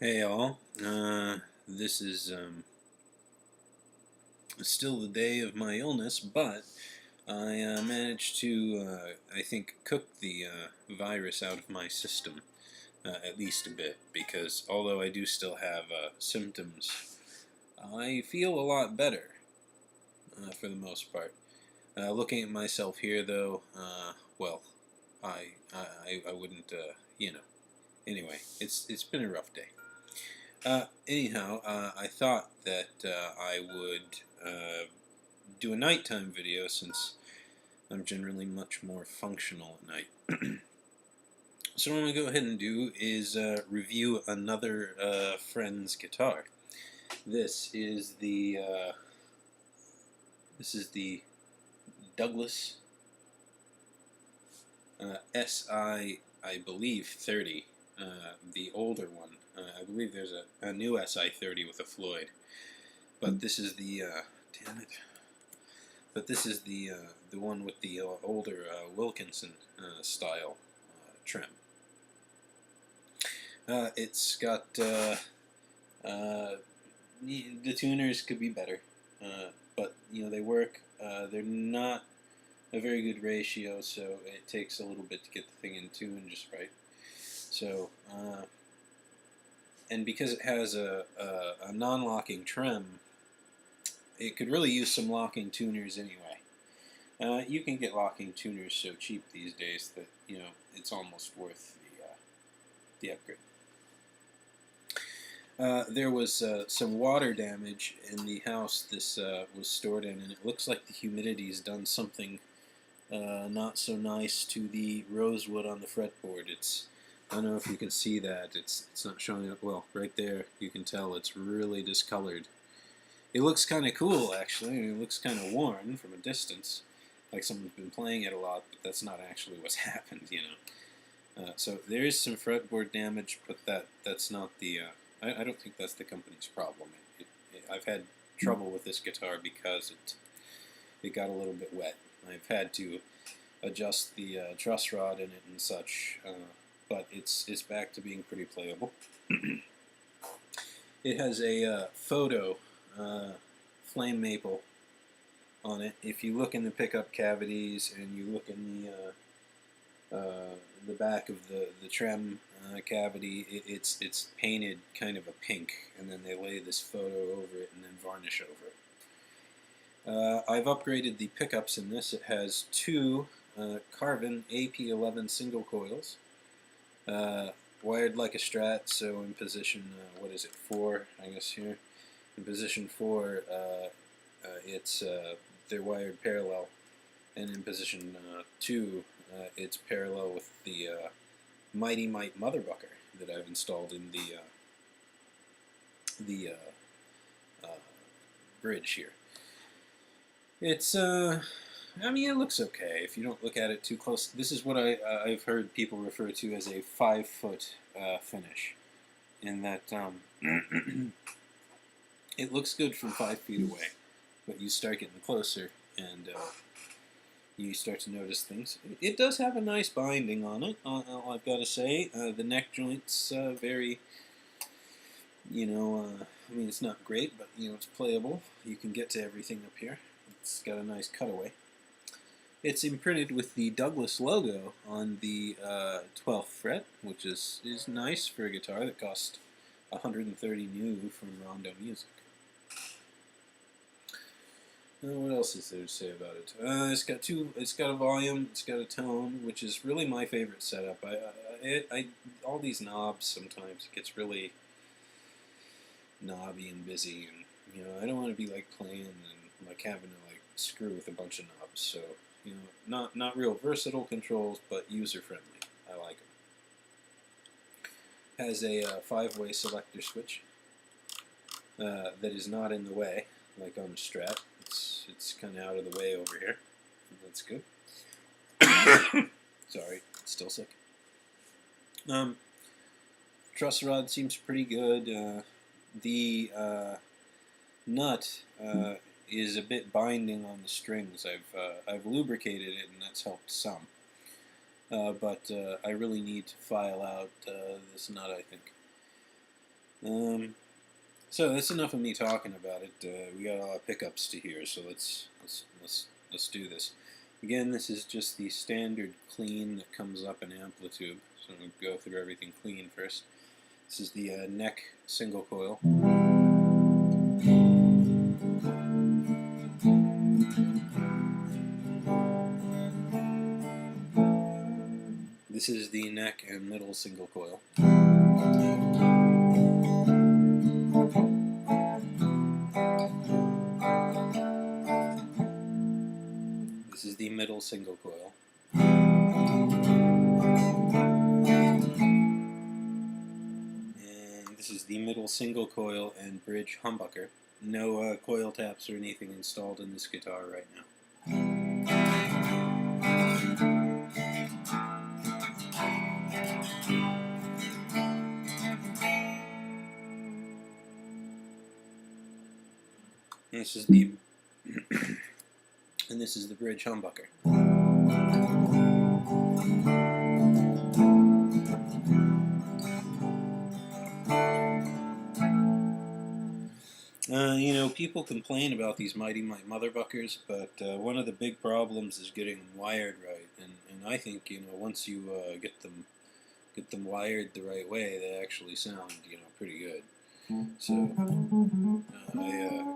Hey all, this is still the day of my illness, but I managed to, I think, cook the virus out of my system, at least a bit, because although I do still have symptoms, I feel a lot better, for the most part. Looking at myself here, though, well, I wouldn't, anyway, it's been a rough day. Anyhow, I thought that I would do a nighttime video since I'm generally much more functional at night. So what I'm going to go ahead and do is review another friend's guitar. This is the Douglas SI, I believe 30, the older one. I believe there's a new SI 30 with a Floyd, but this is the damn it. But this is the one with the older Wilkinson style trim. It's got the tuners could be better, but they work. They're not a very good ratio, so it takes a little bit to get the thing in tune just right. So, and because it has a non-locking trim, it could really use some locking tuners anyway. You can get locking tuners so cheap these days that it's almost worth the upgrade. There was some water damage in the house this was stored in, and it looks like the humidity's done something not so nice to the rosewood on the fretboard. I don't know if you can see that. It's not showing up well. Right there, you can tell it's really discolored. It looks kind of cool, actually. It looks kind of worn from a distance, like someone's been playing it a lot, but that's not actually what's happened, So there is some fretboard damage, but that's not the... I don't think that's the company's problem. I've had trouble with this guitar because it got a little bit wet. I've had to adjust the truss rod in it and such, but it's back to being pretty playable. It has a photo flame maple on it. If you look in the pickup cavities and you look in the back of the trem cavity, it's painted kind of a pink, and then they lay this photo over it and then varnish over it. I've upgraded the pickups in this. It has two Carvin AP11 single coils, wired like a Strat, so in position, 4, I guess here. In position 4, they're wired parallel, and in position 2, it's parallel with the Mighty Mite motherbucker that I've installed in the bridge here. It's it looks okay if you don't look at it too close. This is what I've heard people refer to as a 5-foot finish, in that it looks good from 5 feet away, but you start getting closer and you start to notice things. It does have a nice binding on it, I've got to say. The neck joint's very, it's not great, but it's playable. You can get to everything up here. It's got a nice cutaway. It's imprinted with the Douglas logo on the 12th fret, which is nice for a guitar that cost $130 new from Rondo Music. What else is there to say about it? It's got a volume, it's got a tone, which is really my favorite setup. All these knobs sometimes it gets really knobby and busy, and I don't want to be like playing and like having to screw with a bunch of knobs. So not real versatile controls, but user friendly. I like them. Has a 5-way selector switch that is not in the way like on the Strat. It's kind of out of the way over here. That's good. Sorry, still sick. Truss rod seems pretty good. The nut is a bit binding on the strings. I've lubricated it, and that's helped some. But I really need to file out this nut, I think. So that's enough of me talking about it. We got a lot of pickups to hear, so let's do this. Again, this is just the standard clean that comes up in amplitude. So I'm going to go through everything clean first. This is the neck single coil. This is the neck and middle single coil. This is the middle single coil. And this is the middle single coil and bridge humbucker. No coil taps or anything installed in this guitar right now. And this is the and this is the bridge humbucker. You know, people complain about these Mighty Mite motherbuckers, but one of the big problems is getting them wired right. And I think, you know, once you get them wired the right way, they actually sound, you know, pretty good. So I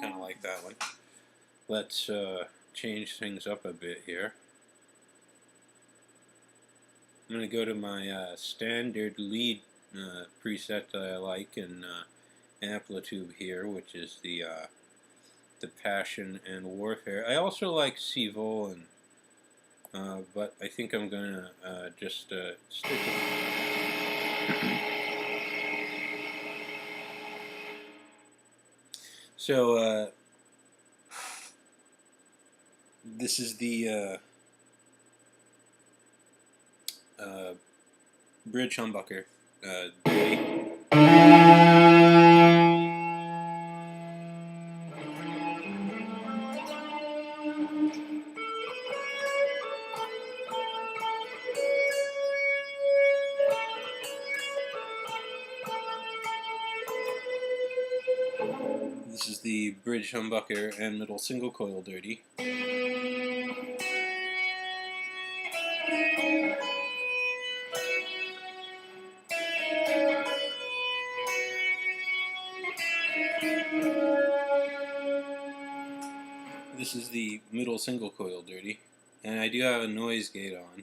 kind of like that one. Let's change things up a bit here. I'm going to go to my standard lead preset that I like in Amplitude here, which is the Passion and Warfare. I also like Sivolin, but I think I'm going to just stick with So this is the bridge humbucker. This is the bridge humbucker and middle single coil dirty. This is the middle single coil dirty, and I do have a noise gate on.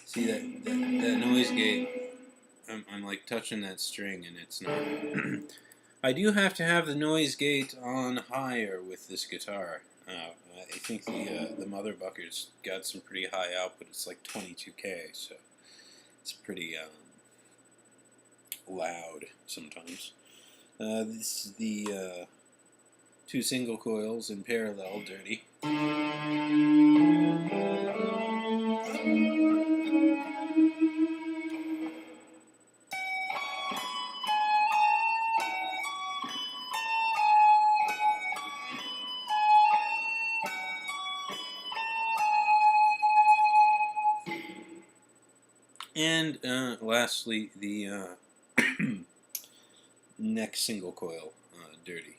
See that noise gate? I'm like touching that string and it's not. I do have to have the noise gate on higher with this guitar. I think the motherbucker's got some pretty high output. It's like 22K, so it's pretty loud sometimes. This is the two single coils in parallel dirty. And lastly, the neck single coil dirty.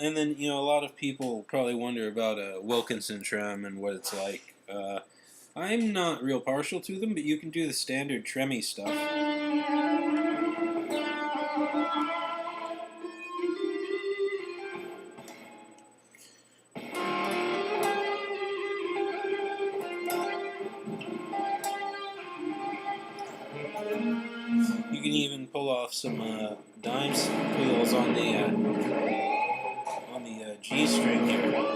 And then, you know, a lot of people probably wonder about a Wilkinson trem and what it's like. I'm not real partial to them, but you can do the standard tremmy stuff. You can even pull off some dime coils strings on the G string here.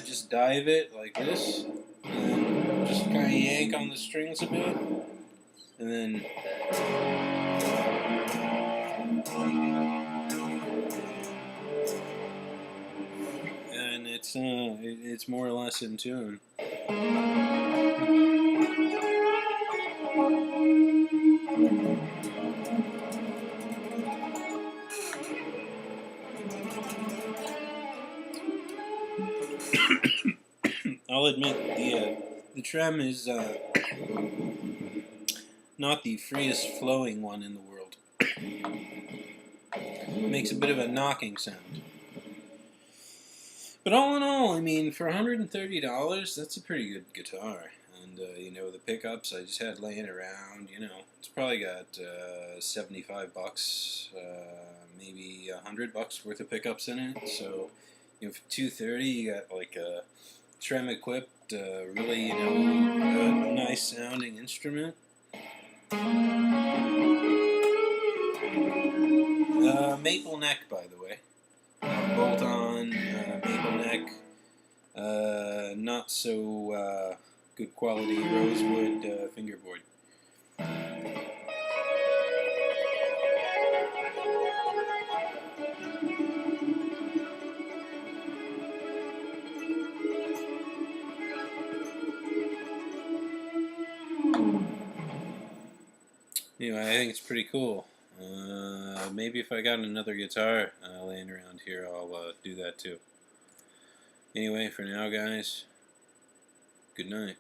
Just dive it like this, and just kind of yank on the strings a bit, and then it's more or less in tune. I'll admit the trem is not the freest flowing one in the world. It makes a bit of a knocking sound. But all in all, I mean, for $130, that's a pretty good guitar. And, the pickups I just had laying around, it's probably got 75 bucks, maybe $100 worth of pickups in it. So, for $230, you got like a trem equipped, really, a nice sounding instrument. Maple neck, by the way. Bolt on, maple neck. Not so good quality rosewood fingerboard. Anyway, I think it's pretty cool. Maybe if I got another guitar laying around here, I'll do that too. Anyway, for now, guys, good night.